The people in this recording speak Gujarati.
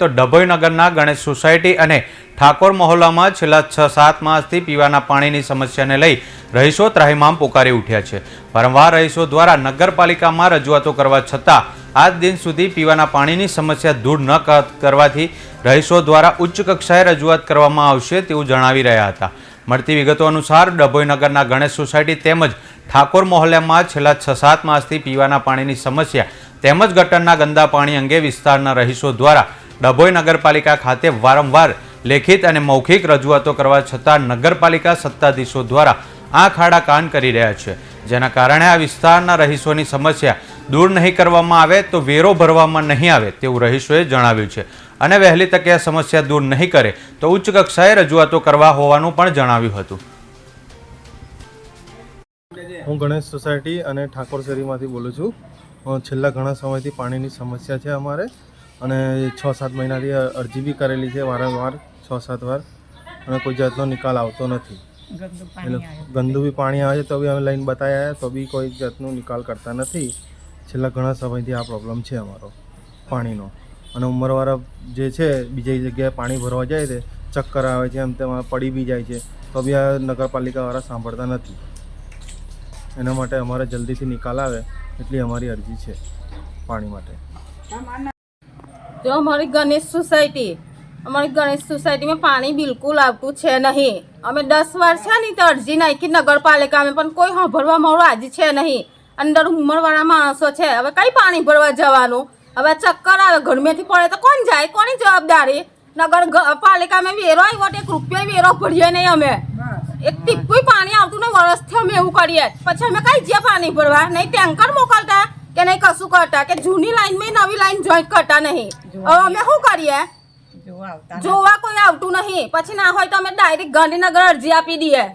તો ડભોઈ નગરના ગણેશ સોસાયટી અને ઠાકોર મહોલ્લામાં છેલ્લા 6-7 માસથી પીવાના પાણીની સમસ્યાને લઈ રહીશો ત્રાહિમામ પોકારી ઉઠ્યા છે। વારંવાર રહીશો દ્વારા નગરપાલિકામાં રજૂઆતો કરવા છતાં આજ દિન સુધી પીવાના પાણીની સમસ્યા દૂર ન કરવાથી રહીશો દ્વારા ઉચ્ચ કક્ષાએ રજૂઆત કરવામાં આવશે તેવું જણાવી રહ્યા હતા। મળતી વિગતો અનુસાર ડભોઈ નગરના ગણેશ સોસાયટી તેમજ ઠાકોર મહોલ્લામાં છેલ્લા 6-7 માસથી પીવાના પાણીની સમસ્યા તેમજ ગટરના ગંદા પાણી અંગે વિસ્તારના રહીશો દ્વારા ડભોઈ નગરપાલિકા ખાતે વારંવાર લેખિત અને મૌખિક રજૂઆતો કરવા છતાં નગરપાલિકા સત્તાધીશો દ્વારા આંખ આડા કાન કરી રહ્યા છે, જેના કારણે આ વિસ્તારના રહીશોની સમસ્યા દૂર નહીં કરવામાં આવે તો વેરો ભરવામાં નહીં આવે તેવું રહીશોએ જણાવ્યું છે અને વહેલી તકે આ સમસ્યા દૂર નહીં કરે તો ઉચ્ચ કક્ષાએ રજૂઆતો કરવા હોવાનું પણ જણાવ્યું હતું। હું ગણેશ સોસાયટી અને ઠાકોર શેરીમાંથી બોલું છું। છેલ્લા ઘણા સમયથી પાણીની સમસ્યા છે અમારે અને 6-7 મહિનાથી અરજી બી કરેલી છે વારંવાર 6-7 વાર અને કોઈ જાતનો નિકાલ આવતો નથી। ગંદુ બી પાણી આવે છે તો બી અમે લઈને બતાવ્યા તો બી કોઈ જાતનો નિકાલ કરતા નથી। છેલ્લા ઘણા સમયથી આ પ્રોબ્લેમ છે અમારો પાણીનો અને ઉંમરવાળા જે છે બીજી જગ્યાએ પાણી ભરવા જાય છે ચક્કર આવે છે એમ તેમાં પડી બી જાય છે તો બી આ નગરપાલિકાવાળા સાંભળતા નથી। એના માટે અમારે જલ્દીથી નિકાલ આવે એટલી અમારી અરજી છે પાણી માટે। जो हमारी गणेश सोसाइटी में पानी बिल्कुल आवतुं छे नहीं। अमे 10 वर्ष है नहीं तो अरजी नाखी नगरपालिका में पण कोई सांभळवा वाळुं आज छे नहीं। अंदर उमरवाळा माणसो छे, हवे कई पानी भरवा जवानुं? हवे चक्कर आवे घरमेथी पड़े तो कोण जाए? कोनी जवाबदारी? नगरपालिका में वेरो आव्यो तो 1 रूपिया वेरो भरीए नहीं। अमे एक टीपूय पानी आवतुं नहीं, वर्षथी अमे एवुं करीए पछी अमे कई जे पानी भरवा? नहीं टेंकर मोकलता કે નહીં કશું કરતા કે જૂની લાઈનમાં નવી લાઈન જોઈન્ટ કરતા નહીં। હવે અમે શું કરીએ? જોવા કોઈ આવતું નહીં, પછી ના હોય તો અમે ડાયરેક્ટ ગાંધીનગર અરજી આપી દઈએ।